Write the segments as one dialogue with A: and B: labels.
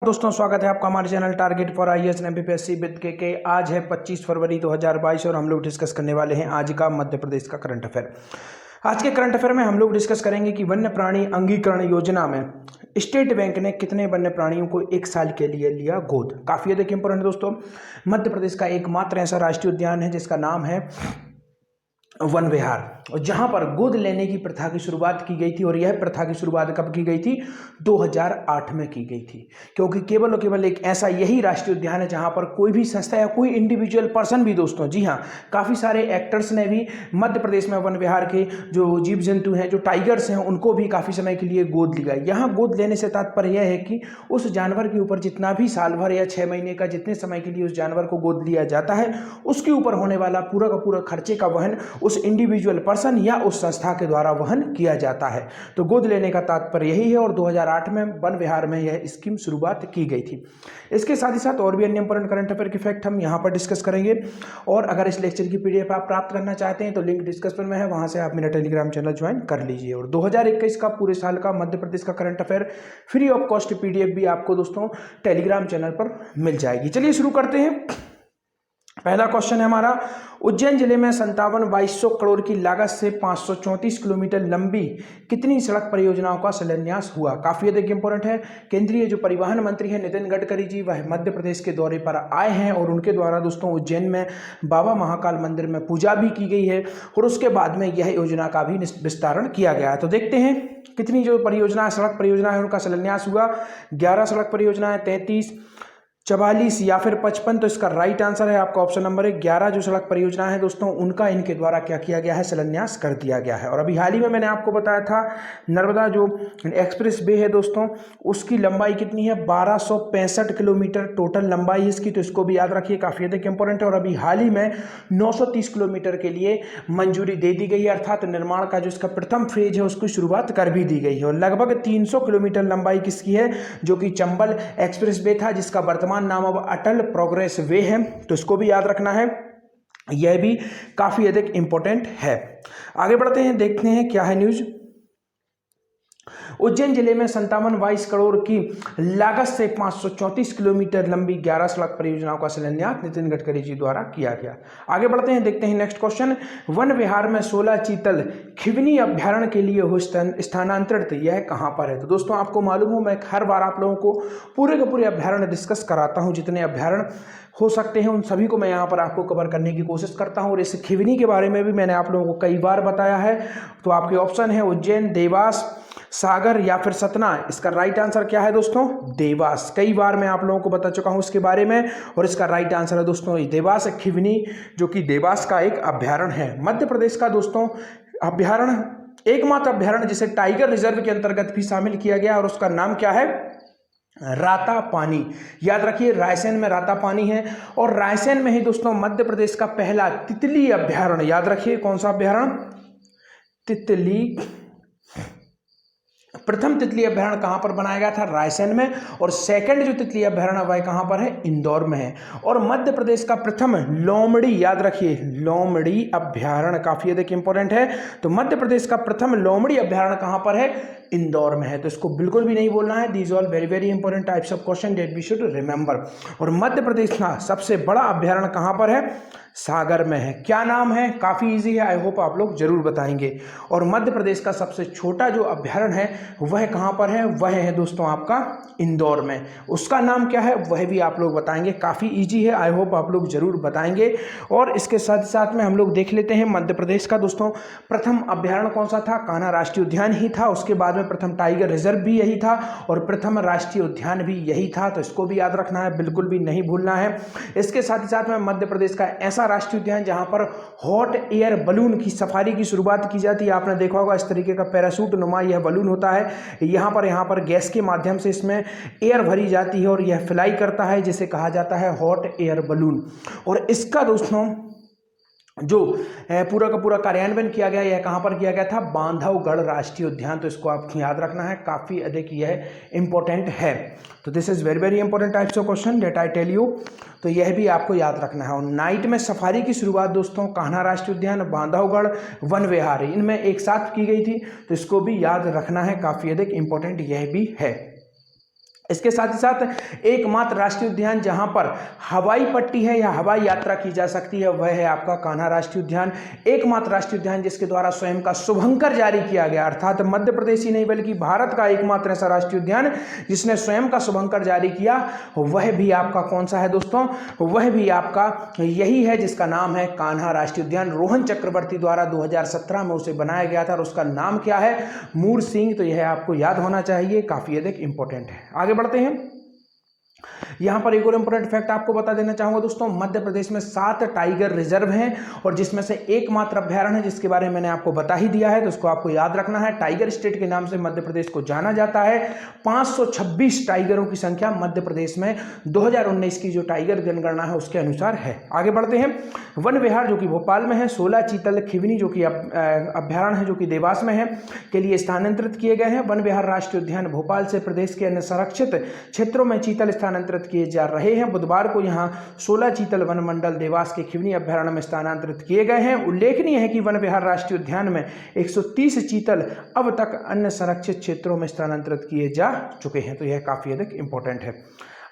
A: दोस्तों स्वागत है आपका हमारे channel target for IAS and MPSC with के। आज है 25 फरवरी 2022 और हम लोग डिस्कस करने वाले हैं आज का मध्य प्रदेश का करंट अफेयर। आज के करंट अफेयर में हम लोग डिस्कस करेंगे कि वन्य प्राणी अंगीकरण योजना में स्टेट बैंक ने कितने वन्य प्राणियों को एक साल के लिए लिया गोद। काफी अधिक इंपॉर्टेंट दोस्तों, मध्य प्रदेश का एकमात्र ऐसा राष्ट्रीय उद्यान है जिसका नाम है वन विहार, और जहां पर गोद लेने की प्रथा की शुरुआत की गई थी। और यह प्रथा की शुरुआत कब की गई थी? 2008 में की गई थी, क्योंकि केवल और केवल एक ऐसा यही राष्ट्रीय उद्यान है जहां पर कोई भी संस्था या कोई इंडिविजुअल पर्सन भी दोस्तों, जी हां, काफ़ी सारे एक्टर्स ने भी मध्य प्रदेश में वन विहार के जो जीव जंतु हैं, जो टाइगर्स हैं, उनको भी काफ़ी समय के लिए गोद लिया। यहाँ गोद लेने से तात्पर्य यह है कि उस जानवर के ऊपर जितना भी साल भर या 6 महीने का जितने समय के लिए उस जानवर को गोद लिया जाता है, उसके ऊपर होने वाला पूरा का पूरा खर्चे का वहन उस इंडिविजुअल पर्सन या उस संस्था के द्वारा वहन किया जाता है। तो गोद लेने का तात्पर्य यही है और 2008 में वन विहार में यह स्कीम शुरुआत की गई थी। इसके साथ ही साथ और भी अन्य इंपॉर्टेंट करंट अफेयर के फैक्ट हम यहाँ पर डिस्कस करेंगे। और अगर इस लेक्चर की पीडीएफ आप प्राप्त करना चाहते हैं तो लिंक डिस्क्रिप्शन में है, वहां से आप मेरा टेलीग्राम चैनल ज्वाइन कर लीजिए। और 2021 का पूरे साल का मध्य प्रदेश का current affair free of cost PDF भी आपको दोस्तों टेलीग्राम चैनल पर मिल जाएगी। चलिए शुरू करते हैं। पहला क्वेश्चन है हमारा, उज्जैन जिले में 57,2200 करोड़ की लागत से 534 किलोमीटर लंबी कितनी सड़क परियोजनाओं का शिलान्यास हुआ। काफी अधिक इंपॉर्टेंट है। केंद्रीय जो परिवहन मंत्री है नितिन गडकरी जी, वह मध्य प्रदेश के दौरे पर आए हैं और उनके द्वारा दोस्तों उज्जैन में बाबा महाकाल मंदिर में पूजा भी की गई है और उसके बाद में यह योजना का भी विस्तारण किया गया है। तो देखते हैं कितनी जो परियोजना सड़क परियोजना है उनका शिलान्यास हुआ। 11 सड़क परियोजना है, 33, 44 या फिर 55। तो इसका राइट आंसर है आपका ऑप्शन नंबर 11 जो सड़क परियोजना है दोस्तों, उनका इनके द्वारा क्या किया गया है, शिलान्यास कर दिया गया है। और अभी हाल ही में मैंने आपको बताया था नर्मदा जो एक्सप्रेस वे है दोस्तों, उसकी लंबाई कितनी है? 1265 किलोमीटर टोटल लंबाई इसकी, तो इसको भी याद रखिए, काफी अधिक इंपॉर्टेंट है। और अभी हाल ही में 930 किलोमीटर के लिए मंजूरी दे दी गई है, अर्थात निर्माण का जो इसका प्रथम फेज है उसकी शुरुआत कर भी दी गई है। और लगभग 300 किलोमीटर लंबाई किसकी है? जो कि चंबल एक्सप्रेस वे था, जिसका वर्तमान नाम अब अटल प्रोग्रेस वे है, तो इसको भी याद रखना है। यह भी काफी अधिक इंपॉर्टेंट है। आगे बढ़ते हैं, देखते हैं क्या है न्यूज। उज्जैन जिले में 57,22 करोड़ की लागत से 534 किलोमीटर लंबी 11 सड़क परियोजनाओं का शिलान्यास नितिन गडकरी जी द्वारा किया गया। आगे बढ़ते हैं, देखते हैं नेक्स्ट क्वेश्चन। वन विहार में 16 चीतल खिवनी अभ्यारण्य के लिए हो स्थानांतरित, यह कहां पर है? तो दोस्तों आपको मालूम हो, मैं हर बार आप लोगों को पूरे के पूरे अभ्यारण्य डिस्कस कराता हूं, जितने अभ्यारण्य हो सकते हैं उन सभी को मैं यहाँ पर आपको कवर करने की कोशिश करता हूँ। और इस खिवनी के बारे में भी मैंने आप लोगों को कई बार बताया है। तो आपके ऑप्शन है उज्जैन, देवास, सागर या फिर सतना। इसका राइट आंसर क्या है दोस्तों? देवास। कई बार मैं आप लोगों को बता चुका हूं इसके बारे में, और इसका राइट आंसर है दोस्तों देवास खिवनी, जो कि देवास का एक अभ्यारण्य है। मध्य प्रदेश का दोस्तों अभ्यारण्य एकमात्र अभ्यारण्य जिसे टाइगर रिजर्व के अंतर्गत भी शामिल किया गया, और उसका नाम क्या है? राता पानी। याद रखिए, रायसेन में राता पानी है। और रायसेन में ही दोस्तों मध्य प्रदेश का पहला तितली अभ्यारण्य, याद रखिए कौन सा अभ्यारण्य? तितली। प्रथम तितली अभ्यारण्य कहां पर बनाया गया था? रायसेन में। और सेकंड जो तितली अभ्यारण्य वह कहां पर है? इंदौर में है। और मध्य प्रदेश का प्रथम लोमड़ी, याद रखिए लोमड़ी अभ्यारण्य काफी अधिक इंपॉर्टेंट है। तो मध्य प्रदेश का प्रथम लोमड़ी अभ्यारण्य कहां पर है? इंदौर में है। तो इसको बिल्कुल भी नहीं बोलना है। These all very very important types of question that we should remember. और मध्य प्रदेश का सबसे बड़ा अभ्यारण्य कहां पर है? सागर में है। क्या नाम है? काफी इजी है, आई होप आप लोग जरूर बताएंगे। और मध्य प्रदेश का सबसे छोटा जो अभ्यारण्य है वह कहां पर है? वह है दोस्तों आपका इंदौर में। उसका नाम क्या है वह भी आप लोग बताएंगे। काफी इजी है, आई होप आप लोग जरूर बताएंगे। और इसके साथ साथ में हम लोग देख लेते हैं मध्य प्रदेश का दोस्तों प्रथम अभ्यारण्य कौन सा था? कान्हा राष्ट्रीय उद्यान ही था। उसके बाद में प्रथम टाइगर रिजर्व भी यही था और प्रथम राष्ट्रीय उद्यान भी यही था। तो इसको भी याद रखना है, बिल्कुल भी नहीं भूलना है। इसके साथ ही साथ में मध्य प्रदेश का ऐसा राष्ट्रीय उद्यान जहां पर हॉट एयर बलून की सफारी की शुरुआत की जाती है। आपने देखा होगा इस तरीके का पैराशूट नुमा यह बलून होता है। यहां पर गैस के माध्यम से इसमें एयर भरी जाती है और यह फ्लाई करता है, जिसे कहा जाता है हॉट एयर बलून। और इसका दोस्तों जो पूरा का पूरा कार्यान्वयन किया गया, यह कहां पर किया गया था? बांधवगढ़ राष्ट्रीय उद्यान। तो इसको आपको याद रखना है, काफी अधिक यह इंपॉर्टेंट है। तो this is very very important types of question that I tell you. तो यह भी आपको याद रखना है। और नाइट में सफारी की शुरुआत दोस्तों कान्हा राष्ट्रीय उद्यान, बांधवगढ़, वन विहार इनमें एक साथ की गई थी। तो इसको भी याद रखना है, काफी अधिक इंपॉर्टेंट यह भी है। इसके साथ ही साथ एकमात्र राष्ट्रीय उद्यान जहां पर हवाई पट्टी है या हवाई यात्रा की जा सकती है वह है आपका कान्हा राष्ट्रीय उद्यान। एकमात्र राष्ट्रीय उद्यान जिसके द्वारा स्वयं का शुभंकर जारी किया गया, अर्थात मध्य प्रदेश ही नहीं बल्कि भारत का एकमात्र ऐसा राष्ट्रीय उद्यान जिसने स्वयं का शुभंकर जारी किया, वह भी आपका कौन सा है दोस्तों? वह भी आपका यही है जिसका नाम है कान्हा राष्ट्रीय उद्यान। रोहन चक्रवर्ती द्वारा 2017 में उसे बनाया गया था और उसका नाम क्या है? मूर सिंह। तो यह आपको याद होना चाहिए, काफी अधिक इंपॉर्टेंट है। आगे बढ़ते हैं। यहां पर एक और इंपॉर्टेंट फैक्ट आपको बता देना चाहूंगा दोस्तों, मध्य प्रदेश में 7 टाइगर रिजर्व हैं और जिसमें से एकमात्र अभ्यारण्य है जिसके बारे में मैंने आपको बता ही दिया है, तो उसको आपको याद रखना है। टाइगर स्टेट के नाम से मध्य प्रदेश को जाना जाता है। 526 टाइगरों की संख्या मध्य प्रदेश में 2019 की जो टाइगर जनगणना है उसके अनुसार है। आगे बढ़ते हैं। वन विहार जो कि भोपाल में है, 16 चीतल खिवनी जो कि अभ्यारण्य है जो कि देवास में है के लिए स्थानांतरित किए गए हैं। वन विहार राष्ट्रीय उद्यान भोपाल से प्रदेश के अन्य संरक्षित क्षेत्रों में चीतल स्थानांतरित किए जा रहे हैं। बुधवार को यहां 16 चीतल वन मंडल देवास के खिवनी अभ्यारण्य में स्थानांतरित किए गए हैं। उल्लेखनीय है कि वन विहार राष्ट्रीय उद्यान में 130 चीतल अब तक अन्य संरक्षित क्षेत्रों में स्थानांतरित किए जा चुके हैं। तो यह काफी अधिक इंपॉर्टेंट है।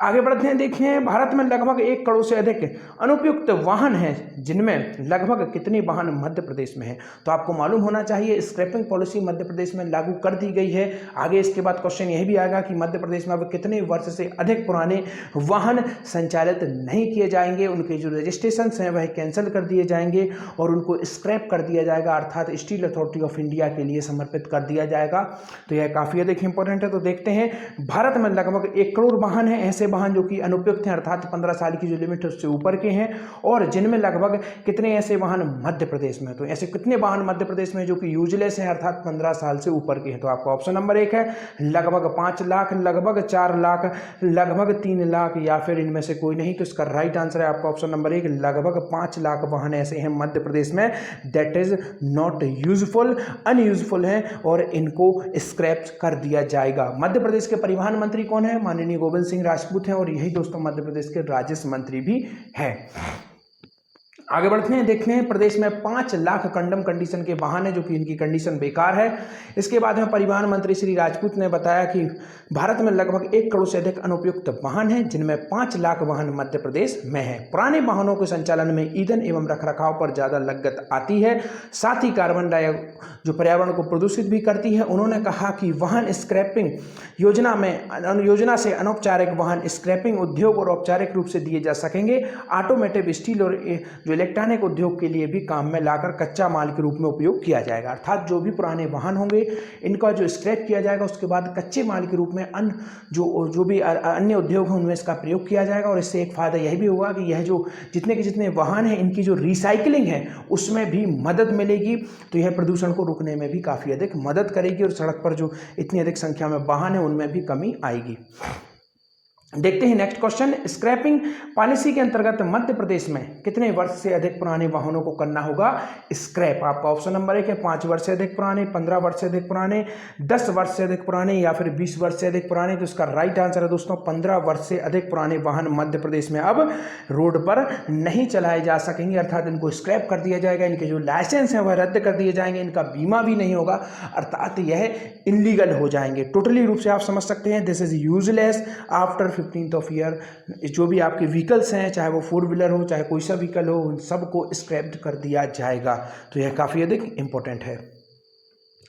A: आगे बढ़ते हैं। देखिए, भारत में लगभग 1 करोड़ से अधिक अनुपयुक्त वाहन हैं, जिनमें लगभग कितने वाहन मध्य प्रदेश में हैं? तो आपको मालूम होना चाहिए स्क्रैपिंग पॉलिसी मध्य प्रदेश में लागू कर दी गई है। आगे इसके बाद क्वेश्चन यह भी आएगा कि मध्य प्रदेश में अब कितने वर्ष से अधिक पुराने वाहन संचालित नहीं किए जाएंगे, उनके जो रजिस्ट्रेशन हैं वह कैंसिल कर दिए जाएंगे और उनको स्क्रैप कर दिया जाएगा, अर्थात स्टील अथॉरिटी ऑफ इंडिया के लिए समर्पित कर दिया जाएगा। तो यह काफ़ी अधिक इंपॉर्टेंट है। तो देखते हैं, भारत में लगभग 1 करोड़ वाहन हैं, ऐसे वाहन जो कि अनुपयुक्त हैं, अर्थात 15 साल की जो लिमिट है उससे ऊपर के हैं, और जिनमें लगभग कितने ऐसे वाहन मध्य प्रदेश में? तो ऐसे कितने वाहन मध्य प्रदेश में जो कि यूजलेस हैं, अर्थात 15 साल से ऊपर के हैं? तो आपका ऑप्शन नंबर 1 है लगभग 5 लाख, लगभग 4 लाख, लगभग 3 लाख, या फिर इनमें से कोई नहीं। तो इसका राइट आंसर है आपका ऑप्शन नंबर 1, लगभग 5 लाख वाहन ऐसे हैं मध्य प्रदेश में that is not useful, unuseful हैं और इनको स्क्रैप कर दिया जाएगा। मध्य प्रदेश के परिवहन मंत्री कौन है? माननीय गोविंद सिंह राजपूत हैं और यही दोस्तों मध्य प्रदेश के राजस्व मंत्री भी हैं। आगे बढ़ते हैं। देखते हैं, प्रदेश में 5 लाख कंडम कंडीशन के वाहन है जो कि इनकी कंडीशन बेकार है। इसके बाद में परिवहन मंत्री श्री राजपूत ने बताया कि भारत में लगभग 1 करोड़ से अधिक अनुपयुक्त वाहन हैं, जिनमें 5 लाख वाहन मध्य प्रदेश में है। पुराने वाहनों के संचालन में ईंधन एवं रखरखाव पर ज्यादा लागत आती है, साथ ही कार्बन डाइऑक्साइड जो पर्यावरण को प्रदूषित भी करती है। उन्होंने कहा कि वाहन स्क्रैपिंग योजना से अनौपचारिक वाहन स्क्रैपिंग उद्योग और औपचारिक रूप से दिए जा सकेंगे। ऑटोमोटिव, स्टील और जो इलेक्ट्रॉनिक उद्योग के लिए भी काम में लाकर कच्चा माल के रूप में उपयोग किया जाएगा, अर्थात जो भी पुराने वाहन होंगे इनका जो स्क्रैप किया जाएगा उसके बाद कच्चे माल के रूप में जो भी अन्य उद्योग हैं उनमें इसका प्रयोग किया जाएगा। और इससे एक फायदा यह भी होगा कि यह जो जितने के जितने वाहन हैं इनकी जो रिसाइकलिंग है उसमें भी मदद मिलेगी। तो यह प्रदूषण को रोकने में भी काफ़ी अधिक मदद करेगी और सड़क पर जो इतनी अधिक संख्या में वाहन है उनमें भी कमी आएगी। देखते हैं नेक्स्ट क्वेश्चन। स्क्रैपिंग पॉलिसी के अंतर्गत मध्य प्रदेश में कितने वर्ष से अधिक पुराने वाहनों को करना होगा स्क्रैप? आपका ऑप्शन नंबर 1 है 5 वर्ष से अधिक पुराने, 15 वर्ष से अधिक पुराने, 10 वर्ष से अधिक पुराने या फिर 20 वर्ष से अधिक पुराने। तो इसका राइट आंसर है दोस्तों 15 वर्ष से अधिक पुराने वाहन मध्य प्रदेश में अब रोड पर नहीं चलाए जा सकेंगे, अर्थात इनको स्क्रैप कर दिया जाएगा। इनके जो लाइसेंस हैं वह रद्द कर दिए जाएंगे, इनका बीमा भी नहीं होगा, अर्थात यह इनलीगल हो जाएंगे। टोटली रूप से आप समझ सकते हैं this is useless after 15th of year. जो भी आपके व्हीकल्स हैं, चाहे वो 4 व्हीलर हो चाहे कोई सा व्हीकल हो, उन सबको स्क्रैप्ड कर दिया जाएगा। तो यह काफ़ी अधिक इंपॉर्टेंट है।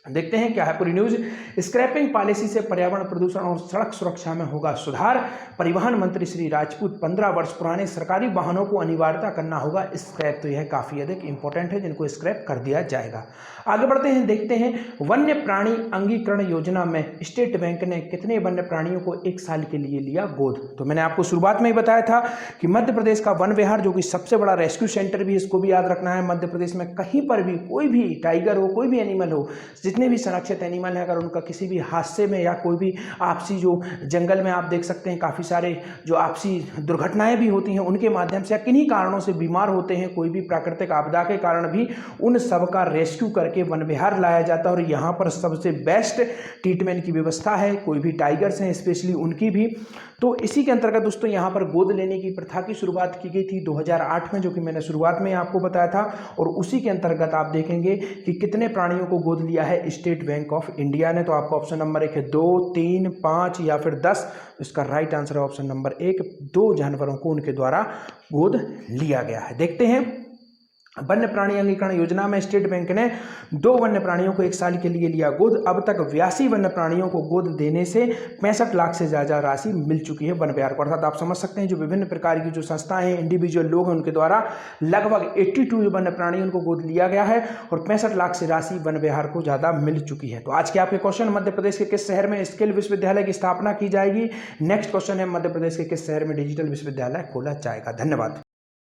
A: देखते हैं क्या है पूरी न्यूज। स्क्रैपिंग पॉलिसी से पर्यावरण प्रदूषण और सड़क सुरक्षा में होगा सुधार। परिवहन मंत्री श्री राजपूत 15 वर्ष पुराने सरकारी वाहनों को अनिवार्यता करना होगा स्क्रैप। तो यह काफ़ी अधिक इंपॉर्टेंट है, जिनको स्क्रैप कर दिया जाएगा। आगे बढ़ते हैं, देखते हैं वन्य प्राणी अंगीकरण योजना में स्टेट बैंक ने कितने वन्य प्राणियों को 1 साल के लिए लिया गोद? तो मैंने आपको शुरुआत में ही बताया था कि मध्य प्रदेश का वन विहार जो कि सबसे बड़ा रेस्क्यू सेंटर भी, इसको भी याद रखना है। मध्य प्रदेश में कहीं पर भी कोई भी टाइगर हो, कोई भी एनिमल हो, जितने भी संरक्षित एनिमल हैं, अगर उनका किसी भी हादसे में या कोई भी आपसी जो जंगल में आप देख सकते हैं काफ़ी सारे जो आपसी दुर्घटनाएं भी होती हैं, उनके माध्यम से या किन्हीं कारणों से बीमार होते हैं, कोई भी प्राकृतिक आपदा के कारण भी, उन सब का रेस्क्यू करके वन विहार लाया जाता है। और यहाँ पर सबसे बेस्ट ट्रीटमेंट की व्यवस्था है। कोई भी टाइगर्स हैं स्पेशली उनकी भी। तो इसी के अंतर्गत दोस्तों यहाँ पर गोद लेने की प्रथा की शुरुआत की गई थी 2008 में, जो कि मैंने शुरुआत में आपको बताया था। और उसी के अंतर्गत आप देखेंगे कि कितने प्राणियों को गोद लिया है है स्टेट बैंक ऑफ इंडिया ने। तो आपका ऑप्शन नंबर 1 है 2, 3, 5 या फिर 10। इसका राइट आंसर है ऑप्शन नंबर 1, 2 जानवरों को उनके द्वारा गोद लिया गया है। देखते हैं वन्य प्राणी अंगीकरण योजना में स्टेट बैंक ने 2 वन्य प्राणियों को 1 साल के लिए लिया गोद। अब तक 82 वन्य प्राणियों को गोद देने से 65 लाख से ज़्यादा राशि मिल चुकी है वन विहार को। अर्थात आप समझ सकते हैं जो विभिन्न प्रकार की जो संस्थाएं हैं, इंडिविजुअल लोग हैं, उनके द्वारा लगभग 82 वन्य प्राणी उनको गोद लिया गया है और 65 लाख से राशि वन विहार को ज़्यादा मिल चुकी है। तो आज के आपके क्वेश्चन, मध्य प्रदेश के किस शहर में स्किल विश्वविद्यालय की स्थापना की जाएगी। नेक्स्ट क्वेश्चन है मध्य प्रदेश के किस शहर में डिजिटल विश्वविद्यालय खोला जाएगा। धन्यवाद।